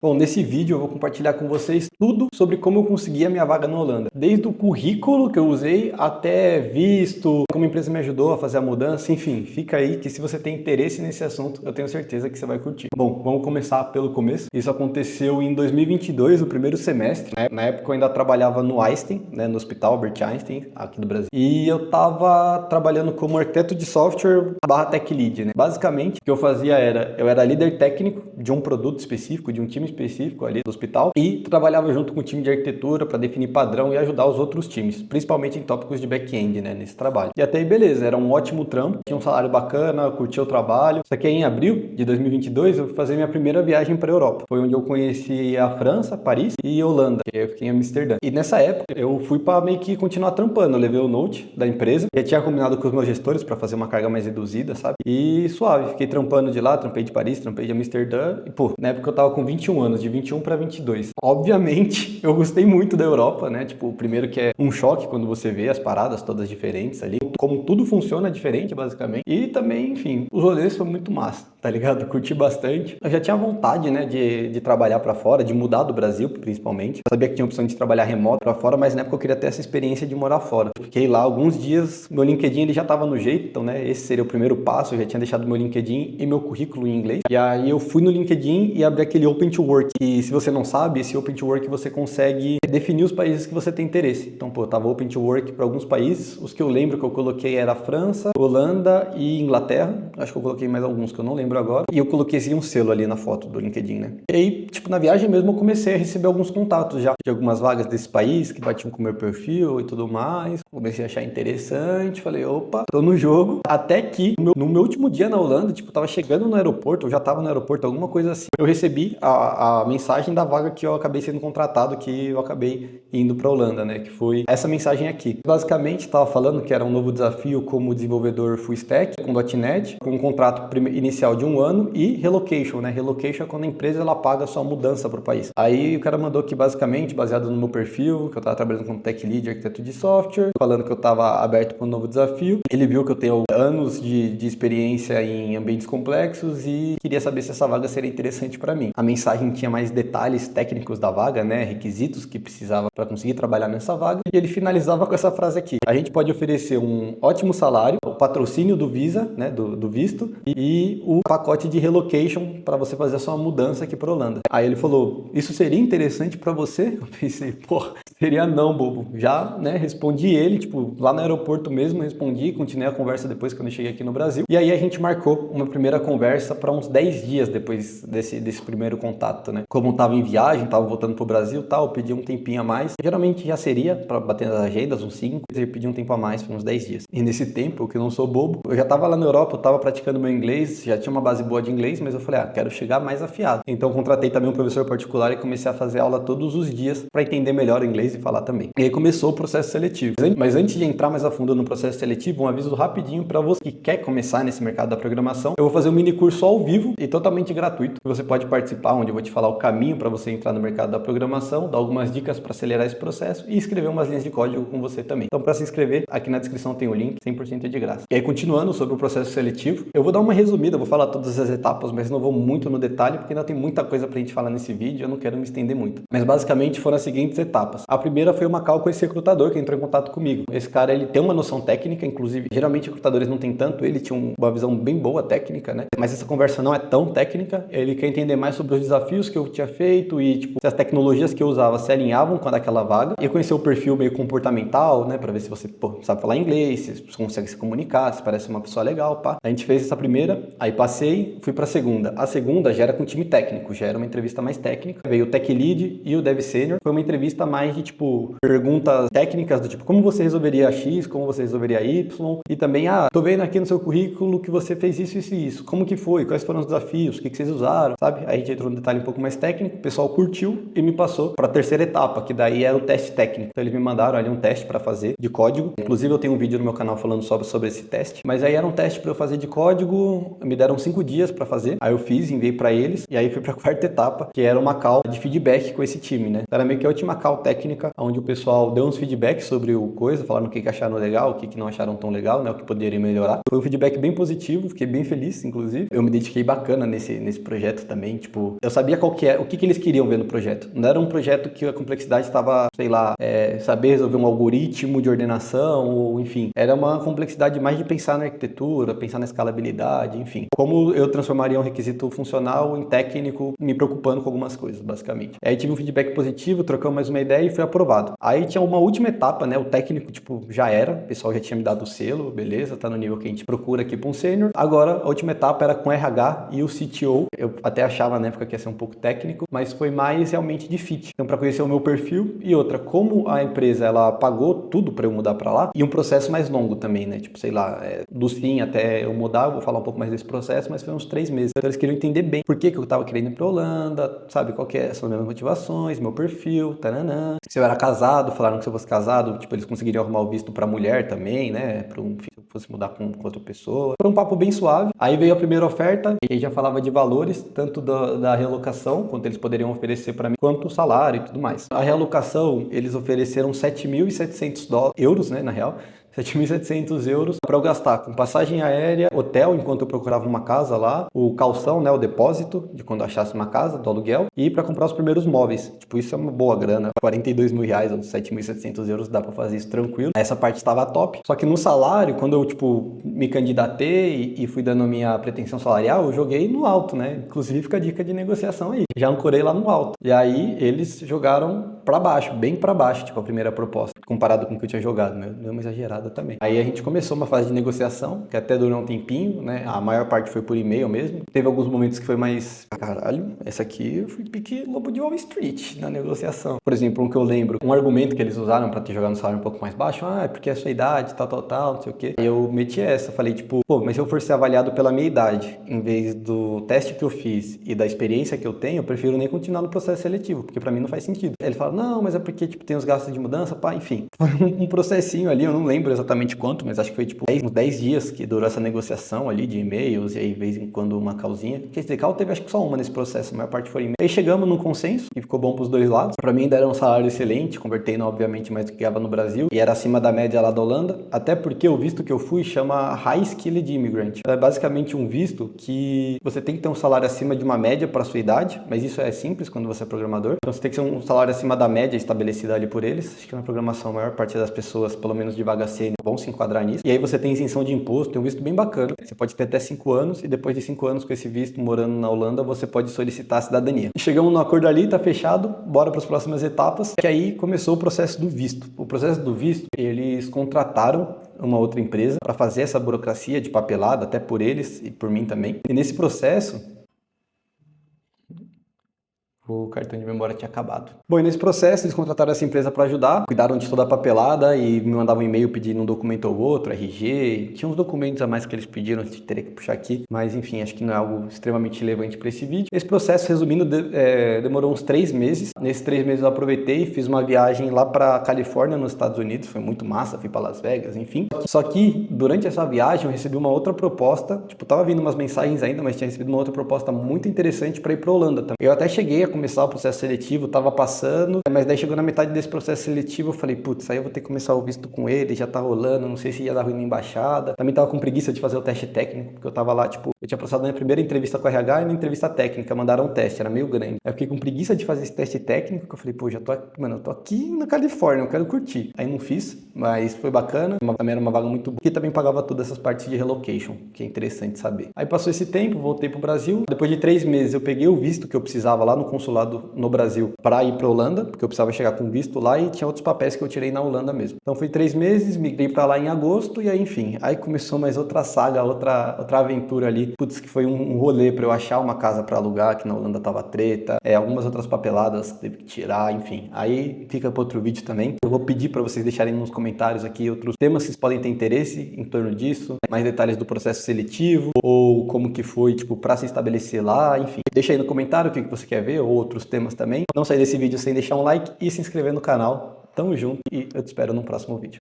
Bom, nesse vídeo eu vou compartilhar com vocês tudo sobre como eu consegui a minha vaga na Holanda. Desde o currículo que eu usei até visto, como a empresa me ajudou a fazer a mudança, enfim, fica aí que se você tem interesse nesse assunto, eu tenho certeza que você vai curtir. Bom, vamos começar pelo começo. Isso aconteceu em 2022, no primeiro semestre. Na época eu ainda trabalhava no Einstein, no Hospital Albert Einstein, aqui do Brasil. E eu estava trabalhando como arquiteto de software / tech lead, Basicamente, o que eu fazia eu era líder técnico de um produto específico, de um time específico ali do hospital e trabalhava junto com o time de arquitetura para definir padrão e ajudar os outros times, principalmente em tópicos de back-end, nesse trabalho. E até aí beleza, era um ótimo trampo, tinha um salário bacana, curtia o trabalho. Só que aí em abril de 2022 eu fui fazer minha primeira viagem para a Europa. Foi onde eu conheci a França, Paris e Holanda, que eu fiquei em Amsterdã. E nessa época eu fui para meio que continuar trampando, eu levei o note da empresa, já tinha combinado com os meus gestores para fazer uma carga mais reduzida, sabe? E suave, fiquei trampando de lá, trampei de Paris, trampei de Amsterdã e pô, na época eu tava com 21 anos, de 21 para 22. Obviamente, eu gostei muito da Europa, Tipo, primeiro que é um choque quando você vê as paradas todas diferentes ali, como tudo funciona diferente, basicamente. E também, enfim, os rolês foram muito massa, tá ligado? Curti bastante. Eu já tinha vontade, de trabalhar pra fora, de mudar do Brasil, principalmente. Eu sabia que tinha a opção de trabalhar remoto pra fora, mas na época eu queria ter essa experiência de morar fora. Fiquei lá alguns dias, meu LinkedIn ele já tava no jeito, então, esse seria o primeiro passo. Eu já tinha deixado meu LinkedIn e meu currículo em inglês. E aí eu fui no LinkedIn e abri aquele Open to Work. E se você não sabe, esse Open to Work você consegue definir os países que você tem interesse. Então, pô, eu tava Open to Work para alguns países. Os que eu lembro que eu coloquei era França, Holanda e Inglaterra. Acho que eu coloquei mais alguns que eu não lembro agora. E eu coloquei assim, um selo ali na foto do LinkedIn, E aí, tipo, na viagem mesmo eu comecei a receber alguns contatos já de algumas vagas desse país que batiam com o meu perfil e tudo mais. Comecei a achar interessante. Falei, opa, tô no jogo. Até que no meu último dia na Holanda, tipo, eu tava chegando no aeroporto, eu já tava no aeroporto, alguma coisa assim. Eu recebi a mensagem da vaga que eu acabei sendo contratado, que eu acabei indo pra Holanda, Que foi essa mensagem aqui. Basicamente, estava falando que era um novo desafio como desenvolvedor full stack com .NET, com um contrato inicial de 1 ano e relocation, Relocation é quando a empresa ela paga a sua mudança para o país. Aí o cara mandou que basicamente, baseado no meu perfil, que eu estava trabalhando como tech lead, arquiteto de software, falando que eu estava aberto para um novo desafio. Ele viu que eu tenho anos de experiência em ambientes complexos e queria saber se essa vaga seria interessante para mim. A mensagem tinha mais detalhes técnicos da vaga, requisitos que precisava para conseguir trabalhar nessa vaga. E ele finalizava com essa frase aqui: a gente pode oferecer um ótimo salário, o patrocínio do Visa, do visto, e o pacote de relocation para você fazer a sua mudança aqui para Holanda. Aí ele falou: isso seria interessante para você? Eu pensei, porra, seria não, bobo. Já, respondi ele, tipo, lá no aeroporto mesmo, respondi, continuei a conversa depois quando eu cheguei aqui no Brasil. E aí a gente marcou uma primeira conversa para uns 10 dias depois desse primeiro contato, Como eu tava em viagem, tava voltando pro Brasil e tal, eu pedi um tempinho a mais. Geralmente já seria para bater nas agendas, uns 5, eu pedi um tempo a mais, uns 10 dias. E nesse tempo, que eu não sou bobo, eu já tava lá na Europa, eu tava praticando meu inglês, já tinha uma base boa de inglês, mas eu falei, quero chegar mais afiado. Então contratei também um professor particular e comecei a fazer aula todos os dias para entender melhor o inglês e falar também. E aí começou o processo seletivo. Mas antes de entrar mais a fundo no processo seletivo, um aviso rapidinho para você que quer começar nesse mercado da programação. Eu vou fazer um mini curso ao vivo e totalmente gratuito, que você pode participar, onde eu vou te falar o caminho para você entrar no mercado da programação, dar algumas dicas para acelerar esse processo e escrever umas linhas de código com você também. Então, para se inscrever, aqui na descrição tem o link, 100% de graça. E aí, continuando sobre o processo seletivo, eu vou dar uma resumida, vou falar todas as etapas, mas não vou muito no detalhe, porque ainda tem muita coisa pra gente falar nesse vídeo, eu não quero me estender muito. Mas basicamente foram as seguintes etapas. A primeira foi uma call com esse recrutador que entrou em contato comigo. Esse cara, ele tem uma noção técnica, inclusive, geralmente recrutadores não tem tanto, ele tinha uma visão bem boa técnica, Mas essa conversa não é tão técnica, ele quer entender mais sobre os desafios que eu tinha feito e, tipo, se as tecnologias que eu usava se alinhavam com aquela vaga. E eu conheci o perfil meio comportamental, pra ver se você, sabe falar inglês, se consegue se comunicar, se parece uma pessoa legal, pá. A gente fez essa primeira, aí passei, fui pra segunda. A segunda já era com time técnico, já era uma entrevista mais técnica. Veio o Tech Lead e o Dev Senior. Foi uma entrevista mais de, tipo, perguntas técnicas do tipo, como você resolveria X, como você resolveria Y. E também, tô vendo aqui no seu currículo que você fez isso, isso e isso. Como que foi? Quais foram os desafios? O que vocês usaram? Sabe? Aí a gente entrou no detalhe um pouco mais técnico, o pessoal curtiu e me passou pra terceira etapa, que daí era o teste técnico. Então eles me mandaram ali um teste pra fazer de código. Inclusive eu tenho um vídeo no meu canal falando sobre esse teste. Mas aí era um teste pra eu fazer de código, me deram 5 dias pra fazer. Aí eu fiz, enviei pra eles. E aí fui pra quarta etapa, que era uma call de feedback com esse time, Era meio que a última call técnica técnica, onde o pessoal deu uns feedbacks sobre o coisa, falaram o que acharam legal, o que não acharam tão legal, né, o que poderiam melhorar. Foi um feedback bem positivo, fiquei bem feliz, inclusive. Eu me dediquei bacana nesse projeto também, tipo, eu sabia qual que é, o que eles queriam ver no projeto. Não era um projeto que a complexidade estava, sei lá, saber resolver um algoritmo de ordenação, ou enfim, era uma complexidade mais de pensar na arquitetura, pensar na escalabilidade, enfim. Como eu transformaria um requisito funcional em técnico, me preocupando com algumas coisas, basicamente. Aí tive um feedback positivo, trocamos mais uma ideia e foi aprovado. Aí tinha uma última etapa, né? O técnico, tipo, já era, o pessoal já tinha me dado o selo, beleza, tá no nível que a gente procura aqui para um sênior. Agora, a última etapa era com o RH e o CTO. Eu até achava na época que ia ser um pouco técnico, mas foi mais realmente de fit. Então, para conhecer o meu perfil e outra, como a empresa, ela pagou tudo para eu mudar para lá, e um processo mais longo também, né? Tipo, sei lá, do sim até eu mudar, eu vou falar um pouco mais desse processo, mas foi uns 3 meses. Então, eles queriam entender bem por que eu tava querendo ir pra Holanda, sabe, qual que são as minhas motivações, meu perfil, tananã. Se eu era casado, falaram que se eu fosse casado, tipo, eles conseguiriam arrumar o visto pra mulher também, né? Se eu fosse mudar com outra pessoa. Foi um papo bem suave. Aí veio a primeira oferta, e aí já falava de valores, tanto da realocação, quanto eles poderiam oferecer pra mim, quanto o salário e tudo mais. A realocação, eles ofereceram 7.700 euros, né, na real. 7.700 euros para eu gastar com passagem aérea, hotel, enquanto eu procurava uma casa lá, o calção, né, o depósito de quando eu achasse uma casa, do aluguel, e para comprar os primeiros móveis. Tipo, isso é uma boa grana. 42 mil reais ou 7.700 euros dá para fazer isso tranquilo. Essa parte estava top. Só que no salário, quando eu, tipo, me candidatei e fui dando a minha pretensão salarial, eu joguei no alto, né? Inclusive fica a dica de negociação aí. Já ancorei lá no alto. E aí eles jogaram para baixo, bem para baixo, tipo, a primeira proposta, comparado com o que eu tinha jogado, né? Deu uma exagerada também. Aí a gente começou uma fase de negociação, que até durou um tempinho, né? A maior parte foi por e-mail mesmo. Teve alguns momentos que foi mais, caralho, essa aqui eu fui pique lobo de Wall Street na negociação. Por exemplo, um que eu lembro, um argumento que eles usaram pra te jogar no salário um pouco mais baixo, é porque é a sua idade, tal, não sei o quê. Aí eu meti essa, falei tipo, pô, mas se eu for ser avaliado pela minha idade, em vez do teste que eu fiz e da experiência que eu tenho, eu prefiro nem continuar no processo seletivo, porque pra mim não faz sentido. Ele fala, não, mas é porque, tipo, tem os gastos de mudança, pá, enfim. Foi um processinho ali, eu não lembro exatamente quanto, mas acho que foi tipo uns 10 dias que durou essa negociação ali de e-mails e aí de vez em quando uma calzinha. Quer dizer, cal teve acho que só uma nesse processo, a maior parte foi e-mail. Aí chegamos num consenso que ficou bom pros dois lados. Pra mim ainda era um salário excelente, convertendo obviamente mais do que ganhava no Brasil e era acima da média lá da Holanda, até porque o visto que eu fui chama High Skilled Immigrant. É basicamente um visto que você tem que ter um salário acima de uma média para sua idade, mas isso é simples quando você é programador. Então você tem que ser um salário acima da média estabelecida ali por eles. Acho que na programação a maior parte das pessoas, pelo menos de vaga sênior, vão se enquadrar nisso. E aí você tem isenção de imposto, tem um visto bem bacana. Você pode ter até 5 anos e depois de 5 anos com esse visto morando na Holanda, você pode solicitar a cidadania. E chegamos no acordo ali, tá fechado, bora para as próximas etapas. Que aí começou o processo do visto. O processo do visto, eles contrataram uma outra empresa para fazer essa burocracia de papelada, até por eles e por mim também. E nesse processo, o cartão de memória tinha acabado. Bom, e nesse processo eles contrataram essa empresa para ajudar, cuidaram de toda a papelada e me mandavam um e-mail pedindo um documento ou outro, RG, tinha uns documentos a mais que eles pediram, a gente teria que puxar aqui, mas enfim, acho que não é algo extremamente relevante para esse vídeo. Esse processo, resumindo, demorou uns 3 meses. Nesses 3 meses eu aproveitei e fiz uma viagem lá para Califórnia, nos Estados Unidos, foi muito massa, fui para Las Vegas, enfim. Só que durante essa viagem eu recebi uma outra proposta, tipo, tava vindo umas mensagens ainda, mas tinha recebido uma outra proposta muito interessante para ir para Holanda também. Eu até cheguei a começar o processo seletivo, tava passando, mas daí chegou na metade desse processo seletivo, eu falei, putz, aí eu vou ter que começar o visto com ele, já tá rolando, não sei se ia dar ruim na embaixada. Também tava com preguiça de fazer o teste técnico, porque eu tava lá, tipo, eu tinha passado na minha primeira entrevista com a RH e na entrevista técnica, mandaram um teste, era meio grande. Aí eu fiquei com preguiça de fazer esse teste técnico, que eu falei, pô, já tô aqui, mano, eu tô aqui na Califórnia, eu quero curtir. Aí não fiz, mas foi bacana, também era uma vaga muito boa, que também pagava todas essas partes de relocation, que é interessante saber. Aí passou esse tempo, voltei pro Brasil, depois de 3 meses eu peguei o visto que eu precisava lá no consulado no Brasil para ir para Holanda, porque eu precisava chegar com visto lá e tinha outros papéis que eu tirei na Holanda mesmo. Então fui 3 meses, migrei para lá em agosto e aí enfim, aí começou mais outra saga, outra aventura ali. Putz, que foi um rolê para eu achar uma casa para alugar, que na Holanda tava treta, algumas outras papeladas que teve que tirar, enfim. Aí fica para outro vídeo também. Eu vou pedir para vocês deixarem nos comentários aqui outros temas que vocês podem ter interesse em torno disso, mais detalhes do processo seletivo ou como que foi, tipo, para se estabelecer lá, enfim. Deixa aí no comentário o que você quer ver ou outros temas também. Não sair desse vídeo sem deixar um like e se inscrever no canal. Tamo junto e eu te espero no próximo vídeo.